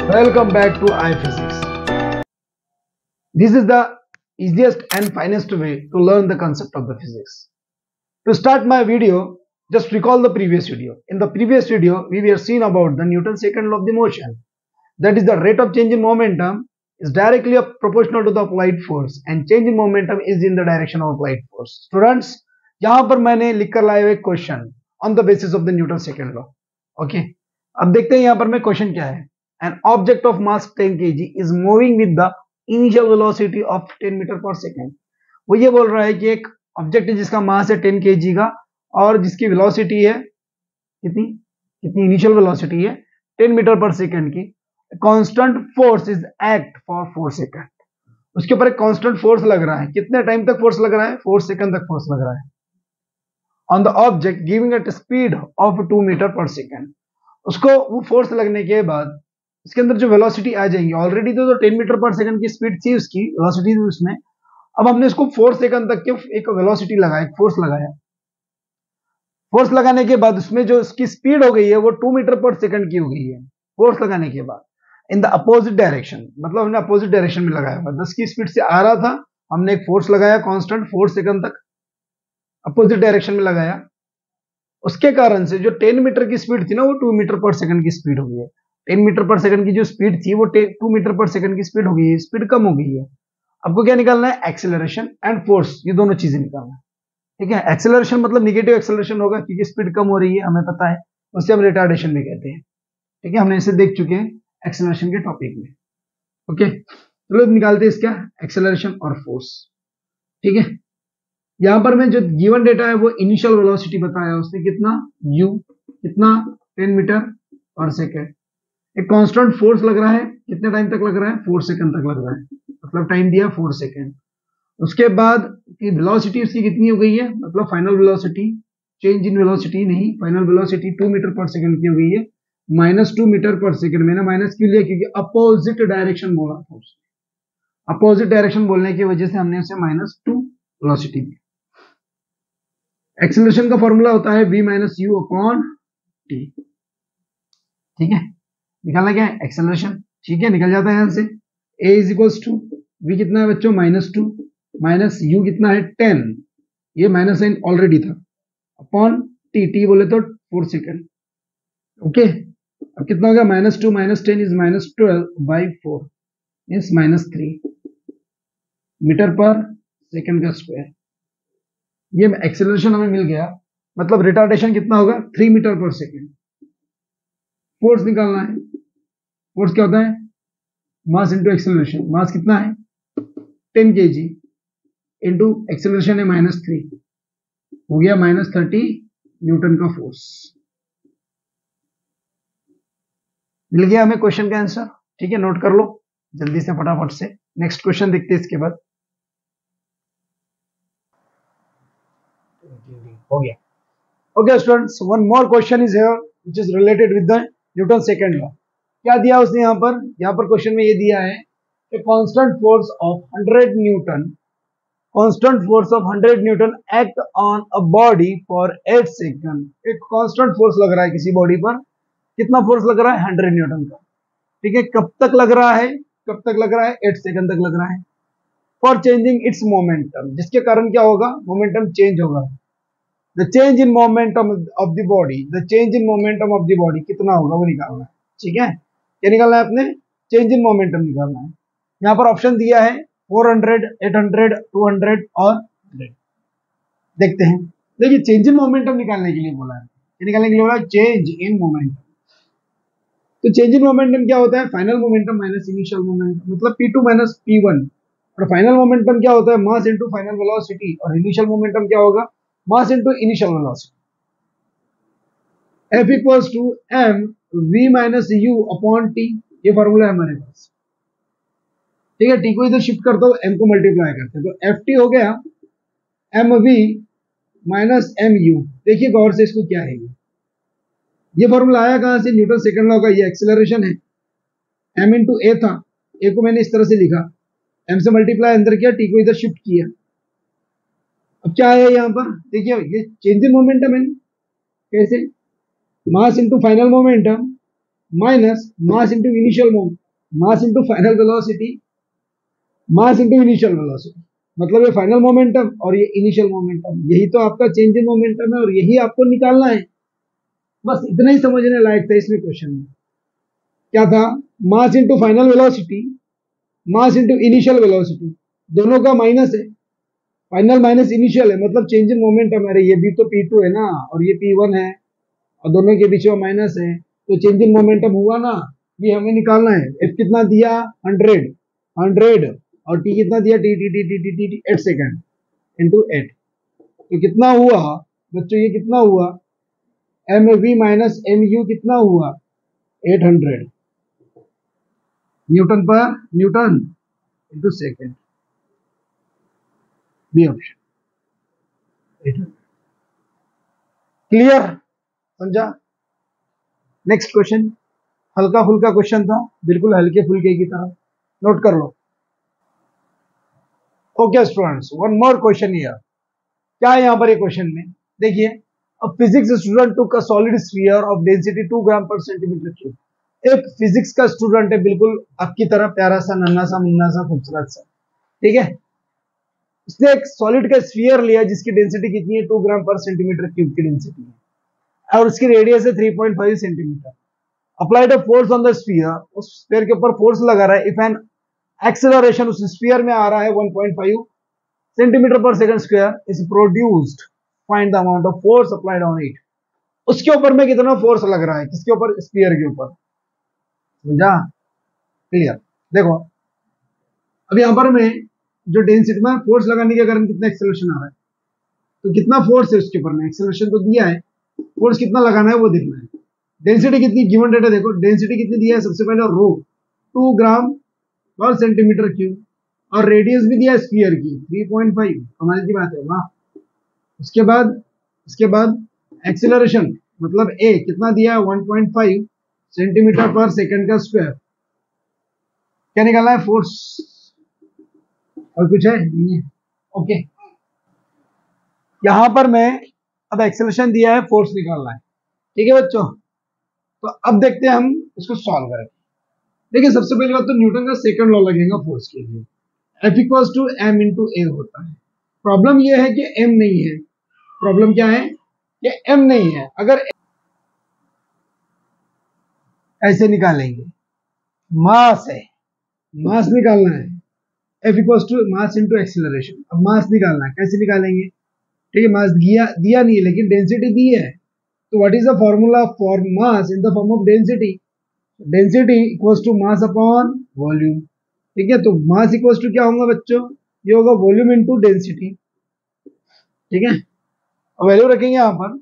Welcome back to iPhysics. This is the easiest and finest way to learn the concept of the physics. To start my video, just recall the previous video. In the previous video, we were seen about the Newton's second law of the motion. That is, the rate of change in momentum is directly proportional to the applied force and change in momentum is in the direction of applied force. Students, यहाँ पर मैंने लिख कर लाया एक question on the basis of the Newton's second law. Okay. अब देखते हैं यहाँ पर मैं क्वेश्चन क्या है. An object of mass 10 kg is moving with the initial velocity of 10 metre पर सेकेंड. वो ये बोल रहा है कि एक ऑब्जेक्ट है जिसका मास है 10 kg का और जिसकी वेलोसिटी है कितनी इनिशियल वेलोसिटी है 10 मीटर पर सेकेंड की. Constant force is act for 4 second. उसके ऊपर एक कांस्टेंट फोर्स लग रहा है. कितने टाइम तक फोर्स लग रहा है? 4 सेकेंड तक फोर्स लग रहा है on the object giving at speed of 2 metre पर सेकेंड. उसको वो फोर्स लगने के बाद इसके अंदर जो वेलोसिटी आ जाएगी, ऑलरेडी तो 10 मीटर पर सेकंड की स्पीड थी, उसकी वेलोसिटी थी उसमें. अब हमने इसको 4 सेकंड तक के एक वेलोसिटी लगाया, एक फोर्स लगाया. फोर्स लगाने के बाद उसमें जो इसकी स्पीड हो गई है वो 2 मीटर पर सेकंड की हो गई है फोर्स लगाने के बाद इन द अपोजिट डायरेक्शन. मतलब हमने अपोजिट डायरेक्शन में लगाया हुआ 10 की स्पीड से आ रहा था, हमने एक फोर्स लगाया कांस्टेंट 4 सेकंड तक अपोजिट डायरेक्शन में लगाया. उसके कारण से जो 10 मीटर की स्पीड थी ना वो 2 मीटर पर सेकंड की स्पीड हो गई है. 10 मीटर पर सेकंड की जो स्पीड थी वो 2 मीटर पर सेकंड की स्पीड हो गई है, स्पीड कम हो गई है. आपको क्या निकालना है? एक्सेलरेशन एंड फोर्स, ये दोनों चीजें निकालना है. ठीक है. एक्सेलरेशन मतलब निगेटिव एक्सेलरेशन होगा क्योंकि स्पीड कम हो रही है, हमें पता है, उससे हम रिटार्डेशन भी कहते हैं. ठीक है, हमने इसे देख चुके हैं एक्सेलरेशन के टॉपिक में. ओके, चलो निकालते हैं इसका एक्सेलरेशन और फोर्स. ठीक है, यहां पर मैं जो गिवन डेटा है वो इनिशियल वेलोसिटी बताया उसने, कितना u, कितना 10 मीटर पर सेकेंड. एक कांस्टेंट फोर्स लग रहा है, कितने टाइम तक लग रहा है? 4 सेकंड तक लग रहा है, मतलब टाइम दिया 4 सेकंड. उसके बाद की वेलोसिटी उसकी कितनी हो गई है, मतलब final velocity, change in velocity नहीं, फाइनल वेलोसिटी 2 मीटर पर सेकंड की हो गई है, -2 मीटर पर सेकंड. मैंने माइनस क्यों लिया? क्योंकि अपोजिट डायरेक्शन बोला था उसने. अपोजिट डायरेक्शन बोलने की वजह से हमने उसे -2 वेलोसिटी दी. एक्सेलरेशन का फॉर्मूला होता है v - u अपॉन t. ठीक है, निकालना क्या है? एक्सेलरेशन. ठीक है, निकल जाता है यहां से. a is equals to v कितना है बच्चों? -2 माइनस u कितना है? 10. ये माइनस साइन ऑलरेडी था, अपॉन t बोले तो 4 सेकंड. ओके, अब कितना होगा? -2 - 10 इज -12 बाई 4 मीन्स -3 मीटर पर सेकंड का स्क्वायर. ये एक्सेलरेशन हमें मिल गया. मतलब रिटार्डेशन कितना होगा? 3 मीटर पर सेकंड. फोर्स निकालना है. फोर्स क्या होता है? Mass into acceleration. मास कितना है? 10 kg इंटू एक्सेलरेशन है -3, हो गया -30 न्यूटन का फोर्स. मिल गया हमें क्वेश्चन का आंसर. ठीक है, नोट कर लो जल्दी से फटाफट से. नेक्स्ट क्वेश्चन देखते हैं इसके बाद. हो गया. Okay students, one more question is here which is related with the Newton second law. क्या दिया उसने यहाँ पर क्वेश्चन में ये दिया है कि constant force of 100 Newton, constant force of 100 Newton act on a body for 8 second. एक कांस्टेंट फोर्स लग रहा है किसी बॉडी पर. कितना फोर्स लग रहा है? 100 न्यूटन का. ठीक है, कब तक लग रहा है? 8 सेकंड तक लग रहा है. फॉर चेंजिंग इट्स मोमेंटम, जिसके कारण क्या होगा? मोमेंटम चेंज होगा. The change in momentum of the body, the change in momentum of the body कितना होगा वो निकालना है. ठीक है, क्या निकालना है अपने? चेंज इन मोमेंटम निकालना है. यहाँ पर ऑप्शन दिया है 400, 800, 200 और 100. देखते हैं. देखिए, चेंज इन मोमेंटम निकालने के लिए बोला है. निकालने के लिए बोला चेंज इन मोमेंटम. तो चेंज इन मोमेंटम क्या होता है? Final momentum minus initial momentum, मतलब P2 - P1. और फाइनल मोमेंटम क्या होता है? Mass into final velocity. और इनिशियल मोमेंटम क्या होगा? Mass into initial velocity. F equals to m v - u upon t. ये फॉर्मूला है हमारे पास. ठीक है, t को इधर शिफ्ट करता हूं, m को मल्टीप्लाई करते हैं, तो ft हो गया mv माइनस mu. देखिए गौर से इसको क्या है ये फॉर्मूला आया कहां से? न्यूटन सेकंड लॉ का. ये एक्सेलरेशन है, m इंटू a था, a को मैंने इस तरह से लिखा, m से मल्टीप्लाई अंदर किया, t को इधर शिफ्ट किया. अब क्या है यहाँ पर? देखिए, ये चेंज इन मोमेंटम है. कैसे? मास into final momentum minus mass into initial moment, मास इंटू फाइनल वेलोसिटी, मास इंटू इनिशियल वेलोसिटी, मतलब ये फाइनल मोमेंटम और ये इनिशियल मोमेंटम, यही तो आपका चेंज इन मोमेंटम है और यही आपको निकालना है। बस इतना ही समझने लायक था इसमें क्वेश्चन में। क्या था? मास इंटू फाइनल वेलोसिटी, मास इंटू इनिशियल वेलोसिटी, दोनों का माइनस है, फाइनल माइनस इनिशियल है, मतलब चेंज इन मोमेंटम। अरे ये भी तो P2 है ना और ये P1 है और दोनों के बीच में माइनस है, तो चेंज इन मोमेंटम हुआ ना, ये हमें निकालना है। F कितना दिया? 100 और T कितना दिया? T 8 सेकेंड इंटू 8, तो कितना हुआ बच्चों? ये कितना हुआ? mv माइनस mu कितना हुआ? 800 न्यूटन पर newton into second, B option. Clear? समझा? नेक्स्ट क्वेश्चन, हल्का फुल्का क्वेश्चन था, बिल्कुल हल्के फुल्के की तरह, नोट कर लो। Okay students, one more question here. क्या है यहाँ पर ये क्वेश्चन में? देखिए, a physics student took a solid sphere of density 2 gram per centimetre cube. एक फिजिक्स का स्टूडेंट है, बिल्कुल आपकी तरह प्यारा सा, नन्हा सा, मुन्ना सा, खूबसूरत सा, ठीक है। उसने एक सॉलिड का स्फीयर लिया जिसकी डेंसिटी कितनी है? 2 ग्राम पर सेंटीमीटर क्यूब की डेंसिटी है और उसकी रेडियस है 3.5 centimetre. Applied a force on the sphere, उस स्फीयर के ऊपर फोर्स लगा रहा है। इफ एन एक्सेलरेशन उस स्फीयर में आ रहा है 1.5 सेंटीमीटर पर second square is produced, find the amount of force applied on it. उसके ऊपर में कितना फोर्स लग रहा है? किसके ऊपर? स्फीयर के ऊपर। समझा? क्लियर? देखो, अब यहां पर मैं जो डेंसिटी में फोर्स लगाने के कारण कितना एक्सेलरेशन आ रहा है, तो कितना फोर्स है उसके ऊपर में? एक्सेलरेशन तो दिया है, फोर्स कितना लगाना है वो देखना है। डेंसिटी कितनी गिवन डेटा देखो, डेंसिटी कितनी दिया है? सबसे पहले रो 2 ग्राम पर सेंटीमीटर क्यूब और रेडियस भी दिया है स्फीयर की 3.5, कमाल की बात है, वाह। उसके बाद एक्सेलरेशन मतलब ए कितना दिया है? 1.5 सेंटीमीटर पर सेकंड का स्क्वायर। क्या निकालना है? फोर्स। और कुछ है? नहीं है। ओके, यहां पर मैं अब एक्सेलरेशन दिया है, फोर्स निकालना है, ठीक है बच्चों। तो अब देखते हैं हम इसको सॉल्व करेंगे। देखिए, सबसे पहली बात तो न्यूटन का सेकंड लॉ लगेगा फोर्स के लिए, F equals to m into a होता है। प्रॉब्लम यह है कि m नहीं है। प्रॉब्लम क्या है? कि m नहीं है। अगर ऐसे निकालेंगे, मास है, मास निकालना है, F equals to mass into acceleration. अब मास निकालना है, कैसे निकालेंगे? ठीक है, मास दिया नहीं है लेकिन डेंसिटी दी है, तो what is the formula for mass in the form of density? Density equals to mass upon volume. ठीक है, तो मास इक्वल्स टू क्या होगा बच्चों? ये होगा वॉल्यूम इंटू डेंसिटी। ठीक है, वैल्यू रखेंगे यहाँ पर,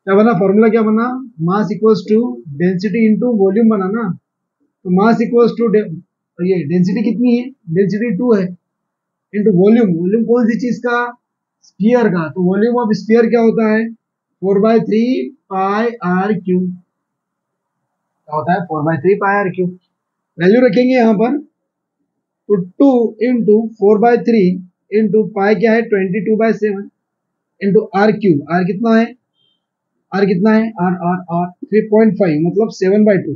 क्या बना? फॉर्मूला क्या बना? Mass equals to density into volume बना ना। तो मास इक्वल्स टू ये डेंसिटी कितनी है? डेंसिटी 2 है, इंटू वॉल्यूम। वॉल्यूम कौन सी चीज का? स्फीयर का। तो वॉल्यूम ऑफ स्फीयर क्या होता है? 4/3 पाई आर क्यूब। क्या होता है? 4/3 पाई आर क्यूब। वैल्यू रखेंगे यहाँ पर, तो 2 इंटू 4/3 इंटू पाई क्या है? 22/7 इंटू आर क्यूब। आर कितना है? आर कितना है? आर आर आर 3.5 मतलब 7/2।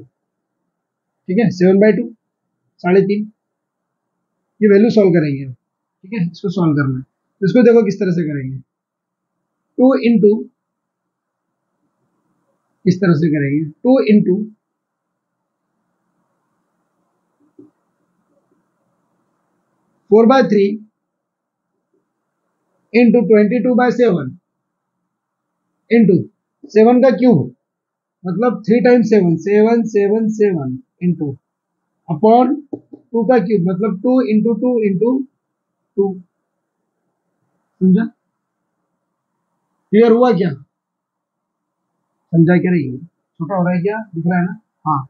ठीक है, 7/2 3.5। ये वैल्यू सॉल्व करेंगे, ठीक है, इसको सॉल्व करना है। तो इसको देखो किस तरह से करेंगे। 2 इंटू, किस तरह से करेंगे? 2 इंटू 4/3 इंटू 22/7 इंटू 7 का क्यूब मतलब 3 टाइम्स 7, 7 7 7 इंटू अपॉन 2 का क्यूब मतलब 2 इंटू 2 इंटू 2। समझा? क्लियर हुआ क्या? समझा क्या? नहीं छोटा हो रहा है क्या? दिख रहा है ना? हाँ,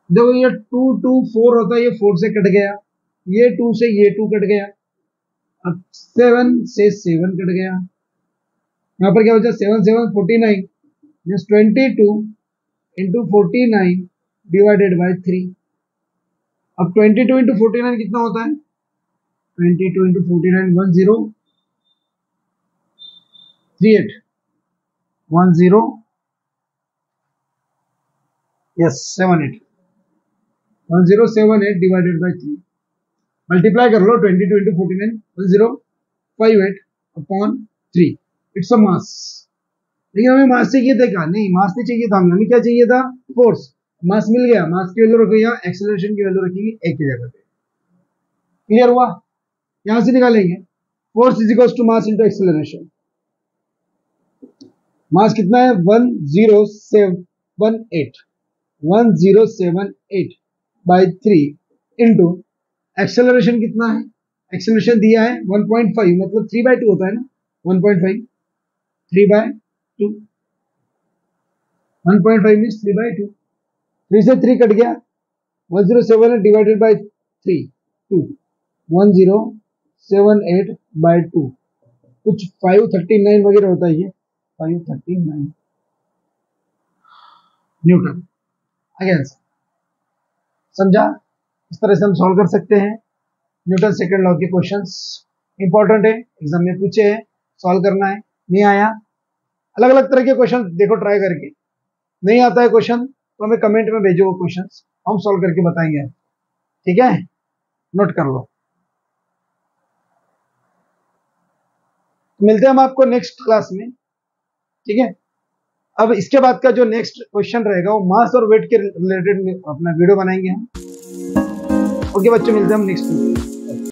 देखो ये 2 2 4 होता है, ये 4 से कट गया, ये 2 से ये 2 कट गया, अब 7 से 7 कट गया। यहाँ पर क्या बचा? 7 7 49 मीन्स 22 इंटू 49 डिवाइडेड बाई 3। अब 22 इंटू 49 कितना होता है? 22 into 49 1038 10 yes 78 1078 divided by 3 multiply कर लो 22 into 49 1058 अपॉन 3 इट्स अ मास। लेकिन हमें मास चाहिए था क्या? नहीं मास नहीं चाहिए था, हमें क्या चाहिए था? फोर्स। मास मिल गया, मास की वैल्यू रखो यहाँ, एक्सेलरेशन की वैल्यू रखेंगे एक की जगह पे। क्लियर हुआ? यहां से निकालेंगे force is equal to mass into acceleration. Mass कितना है? 1078 बाई 3 इंटू एक्सेलरेशन कितना है? एक्सेलरेशन दिया है 1.5 मतलब 3/2 होता है ना, 1.5 3/2 1.5 मीन्स 3/2। 3 से 3 कट गया, 1078 डिवाइडेड बाई 3 2 1078 बाई 2 कुछ 539 वगैरह होता है, ये 539 न्यूटन। अगेन समझा? इस तरह से हम सॉल्व कर सकते हैं न्यूटन सेकंड लॉ के क्वेश्चंस। इंपॉर्टेंट है, एग्जाम में पूछे हैं, सॉल्व करना है। नहीं आया, अलग अलग तरह के क्वेश्चन देखो ट्राई करके। नहीं आता है क्वेश्चन तो हमें कमेंट में भेजो वो क्वेश्चंस, हम सॉल्व करके बताएंगे। ठीक है, नोट कर लो। मिलते हैं हम आपको नेक्स्ट क्लास में। ठीक है, अब इसके बाद का जो नेक्स्ट क्वेश्चन रहेगा वो मास और वेट के रिलेटेड अपना वीडियो बनाएंगे हम। ओके बच्चों, मिलते हैं हम नेक्स्ट।